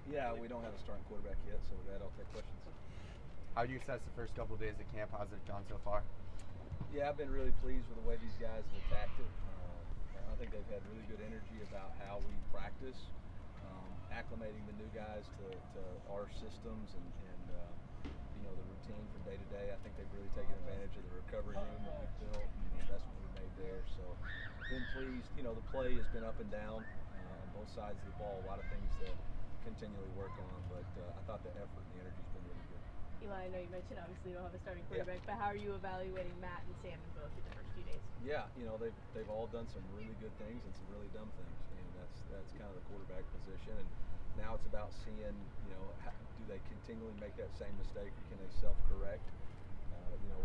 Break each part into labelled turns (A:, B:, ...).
A: Yeah, we don't have a starting quarterback yet, so with that, I'll take questions.
B: How do you assess the first couple of days of camp? How's it gone so far?
A: Yeah, I've been really pleased with the way these guys have attacked it. I think they've had really good energy about how we practice, acclimating the new guys to our systems and the routine from day to day. I think they've really taken advantage of the recovery room that we've built and the investment we made there. So, been pleased. The play has been up and down on both sides of the ball. A lot of things to continually work on, but I thought the effort and the energy has been really good.
C: Eli, I know you mentioned obviously you don't have a starting quarterback, but how are you evaluating Matt and Sam in both through the first few days?
A: Yeah, they've all done some really good things and some really dumb things, and that's kind of the quarterback position. And now it's about seeing, do they continually make that same mistake or can they self-correct?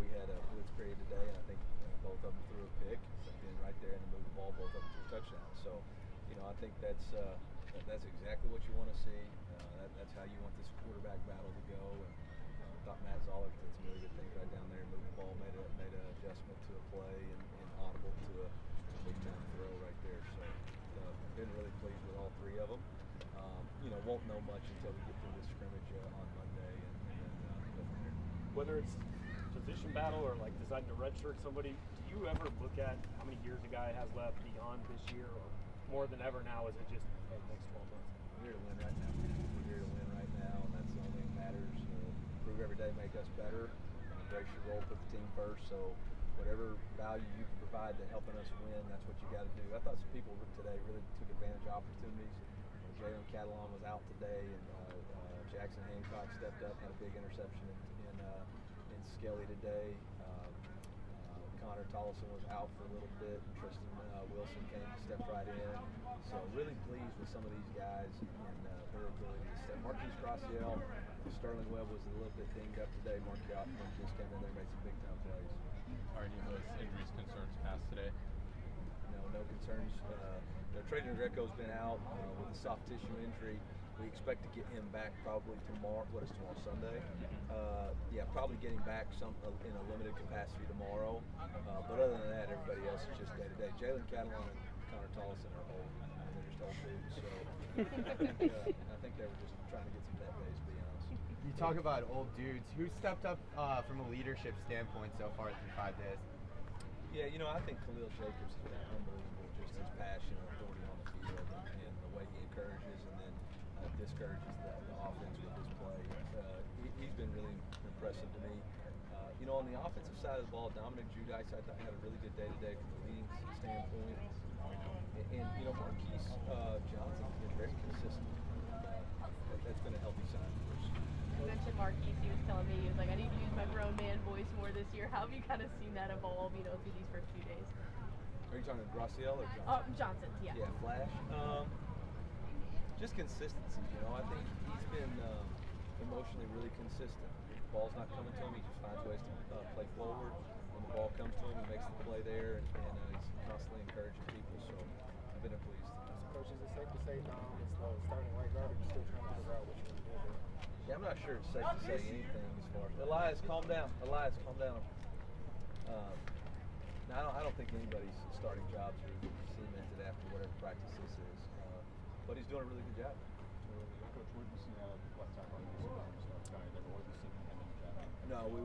A: We had a blitz period today, and I think both of them threw a pick, but then right there and moved the ball, both of them threw touchdowns. So, I think that's exactly what you want to see. That's how you want this quarterback battle to go. And I thought Matt Zoller did some really good things right down there. Moved the ball, made an adjustment to a play, and audible to a big time throw right there. So, been really pleased with all three of them. Won't know much until we get through this scrimmage on Monday, and then go from there.
D: Whether it's position battle or like deciding to redshirt somebody, do you ever look at how many years a guy has left beyond this year, or more than ever now? Is it just the next 12 months?
A: We're here to win right now. We're here to win right now, and that's the only thing that matters. Improve every day, make us better, and embrace your role, put the team first. So whatever value you can provide to helping us win, that's what you got to do. I thought some people today really took advantage of opportunities. Jalen Catalon was out today, and Jackson Hancock stepped up, had a big interception in Skelly today. Connor Tollison was out for a little bit, and Tristan Wilson came and stepped right in. So really pleased with some of these guys and their ability to step. Marquise Graciel, Sterling Webb was a little bit dinged up today. Marquise came in there and made some big time plays.
E: Are any of those injuries concerns past today?
A: No concerns. Trajan Greco's been out with a soft tissue injury. We expect to get him back probably tomorrow. What is tomorrow, Sunday? Probably getting back in a limited capacity tomorrow. But other than that, everybody else is just day to day. Jalen Catalon and Connor Tollison are old. They're just old dudes. So I think they were just trying to get some net days, to be honest.
B: You talk about old dudes. Who stepped up from a leadership standpoint so far through 5 days?
A: Yeah, I think Khalil Jacobs has been unbelievable. Just his passion and authority on the field, and the way he encourages and then discourages the offense with his play. He's been really impressive to me. On the offensive side of the ball, Dominic Judice, I thought, had a really good day today from the leading standpoint. And Marquise Johnson's been very consistent. That's been a healthy sign for us.
C: You mentioned Marquise. He was telling me, he was like, I need to use my grown man voice more this year. How have you kind of seen that evolve, through these first few days?
A: Are you talking Graciel or Johnson?
C: Johnson, yeah.
A: Yeah, Flash. Just consistency, I think he's been emotionally really consistent. If the ball's not coming to him, he just finds ways to play forward. When the ball comes to him, he makes the play there, and he's constantly encouraging people. So I've been pleased.
D: So, Coach, is it safe to say now it's the starting right guard, or you still trying to figure out what you're going to do there?
A: Yeah, I'm not sure it's safe to say anything as far as Elias, calm down. Elias, calm down. I don't think anybody's starting jobs are cemented after whatever practice this is. But he's doing a really good job.
E: Coach, where did you see left tackle on this guy? Where did you see him and Johnny?
A: No, we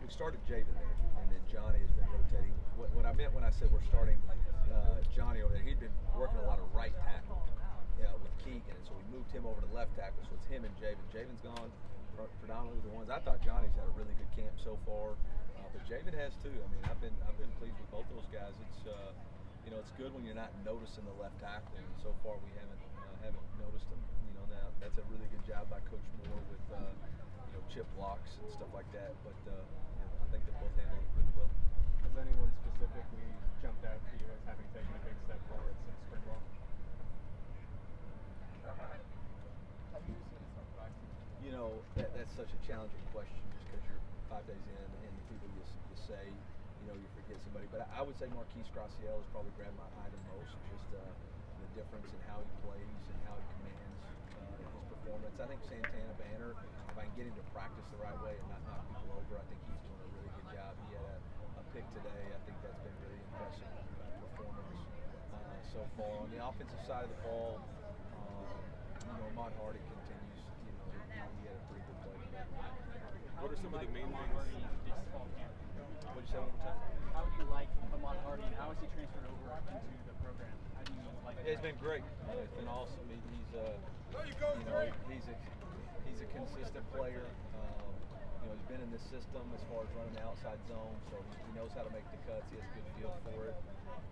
A: started Javen there, and then Johnny has been rotating. What I meant when I said we're starting Johnny over there, he'd been working a lot of right tackle with Keegan, and so we moved him over to left tackle, so it's him and Javen. Javen's gone predominantly the ones. I thought Johnny's had a really good camp so far, but Javen has too. I mean, I've been pleased with both those guys. It's it's good when you're not noticing the left tackle, and so far we haven't noticed him. Now that's a really good job by Coach Moore with chip blocks and stuff like that. But I think they both handled it pretty well.
E: Has anyone specifically jumped out to you as having taken a big step forward since spring ball?
A: That's such a challenging question just because you're 5 days in and the people you say, you forget somebody. But I would say Marquise Graciel has probably grabbed my eye the most, just the difference in how he plays and how he commands his performance. I think Santana Banner, if I can get him to practice the right way and not knock people over, I think he's doing a really good job. He had a pick today. I think that's been really impressive performance so far. On the offensive side of the ball, Ahmad Hardy continues made a pretty good play today.
E: What are some of the main
F: Ahmad
E: things?
F: Hardy this fall camp?
A: What'd you say one more time?
F: How do you like Ahmad Hardy, and how has he transferred over into the program? How do you like
A: Yeah, he's been great. It's been awesome. He's he's a consistent player. He's been in this system as far as running the outside zone, so he knows how to make the cuts. He has a good feel for it.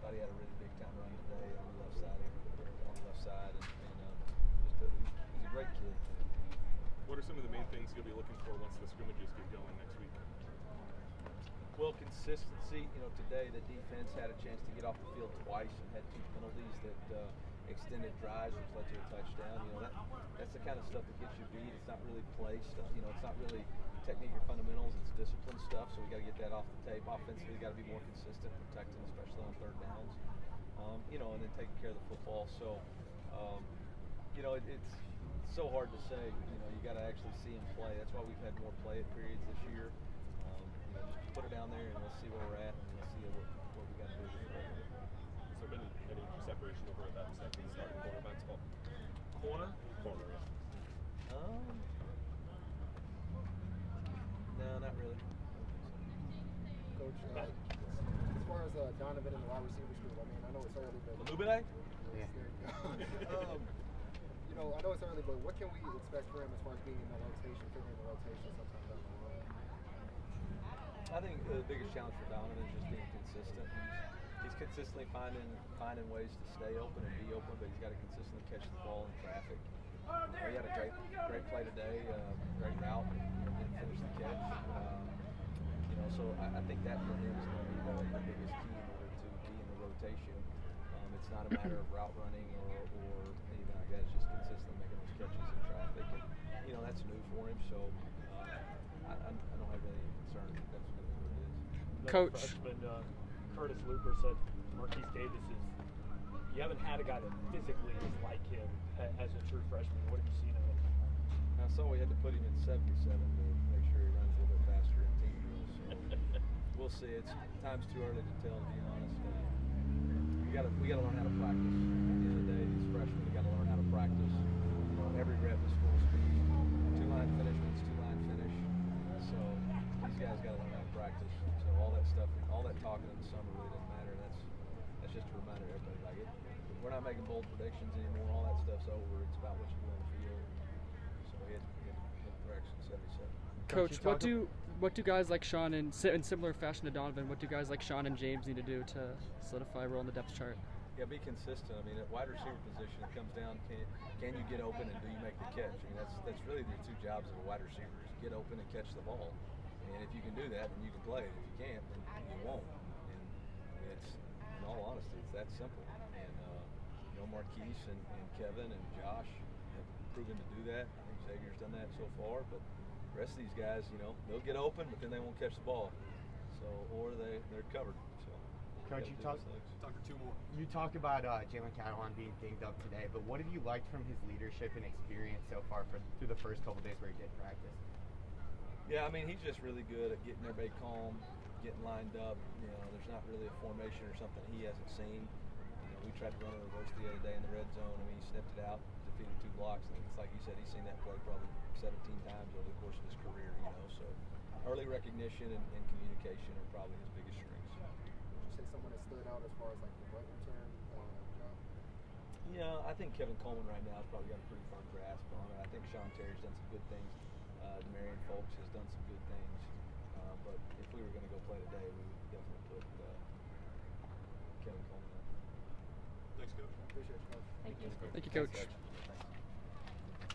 A: Thought he had a really big time run today on the left side, he's a great kid.
E: What are some of the main things you'll be looking for once the scrimmages get going next week?
A: Well, consistency. Today the defense had a chance to get off the field twice and had 2 penalties that extended drives, which led to a touchdown. That's the kind of stuff that gets you beat. It's not really play stuff. It's not really technique or fundamentals. It's discipline stuff. So we got to get that off the tape. Offensively, got to be more consistent, protecting, especially on third downs. And then taking care of the football. So, it's so hard to say. You got to actually see him play. That's why we've had more play at periods this year. Just put it down there and we'll see where we're at and we'll see what we got to do.
E: Has there been any separation over at that second starting cornerback spot? Corner, yeah.
A: No, not really.
G: Coach, as far as Donovan and the wide receiver group, I know it's early, but
A: Malubide?
B: Yeah.
G: I know it's early, but what can we expect for him as far as being in the rotation, figuring the rotation sometime down the road?
A: I think the biggest challenge for Donovan is just being consistent. He's consistently finding ways to stay open and be open, but he's got to consistently catch the ball in traffic. He had a great play today, great route, didn't finish the catch. So I think that for him is going to be the biggest key in order to be in the rotation. It's not a matter of route running or anything like that. It's just consistently making those catches in traffic. And, that's new for him. So I don't have any concern. That's going to be what it is.
D: Coach. Freshman Curtis Looper said Marquise Davis is. You haven't had a guy that physically is like him as a true freshman. What have you seen of him?
A: I saw we had to put him in 77 to make sure he runs a little bit faster in team drills. So we'll see. It's time's too early to tell, to be honest. We got to learn how to practice. At the end of the day, these freshmen, we got to learn how to practice. Every rep is full speed. 2-line finish means 2-line finish. So these guys got to learn how to practice. So all that stuff, all that talking in the summer really doesn't matter. That's just a reminder to everybody. Like we're not making bold predictions anymore. All that stuff's over. It's about what you do on the field. So we had correction 77.
H: Coach, what do guys like Sean in similar fashion to Donovan? What do guys like Sean and James need to do to solidify a role in the depth chart?
A: Yeah, be consistent. I mean, at wide receiver position, it comes down can you get open and do you make the catch? I mean, that's really the 2 jobs of a wide receiver: is get open and catch the ball. And if you can do that, then you can play. If you can't, then you won't. And it's, in all honesty, it's that simple. And Marquise and Kevin and Josh have proven to do that. I think Xavier's done that so far, but the rest of these guys, they'll get open, but then they won't catch the ball. So, or they're covered. So,
B: Coach, you talk
E: For 2 more.
B: You talk about Jalen Catalan being dinged up today, but what have you liked from his leadership and experience so far through the first couple days where he did practice?
A: Yeah, I mean, he's just really good at getting everybody calm, getting lined up. There's not really a formation or something he hasn't seen. We tried to run a reverse the other day in the red zone. I mean, he sniffed it out, defeated 2 blocks, and it's like you said, he's seen that play probably 17 times over the course of his career. So early recognition and communication are probably his biggest strengths.
G: Would you say someone that stood out as far as like the run return job?
A: Yeah, I think Kevin Coleman right now has probably got a pretty firm grasp on it. I think Sean Terry's done some good things. Demarion Folks has done some good things. But if we were going to go play today, we would definitely put Kevin Coleman up.
E: Thanks, Coach.
G: Appreciate you, Coach.
C: Thank you.
H: Thank you, Coach.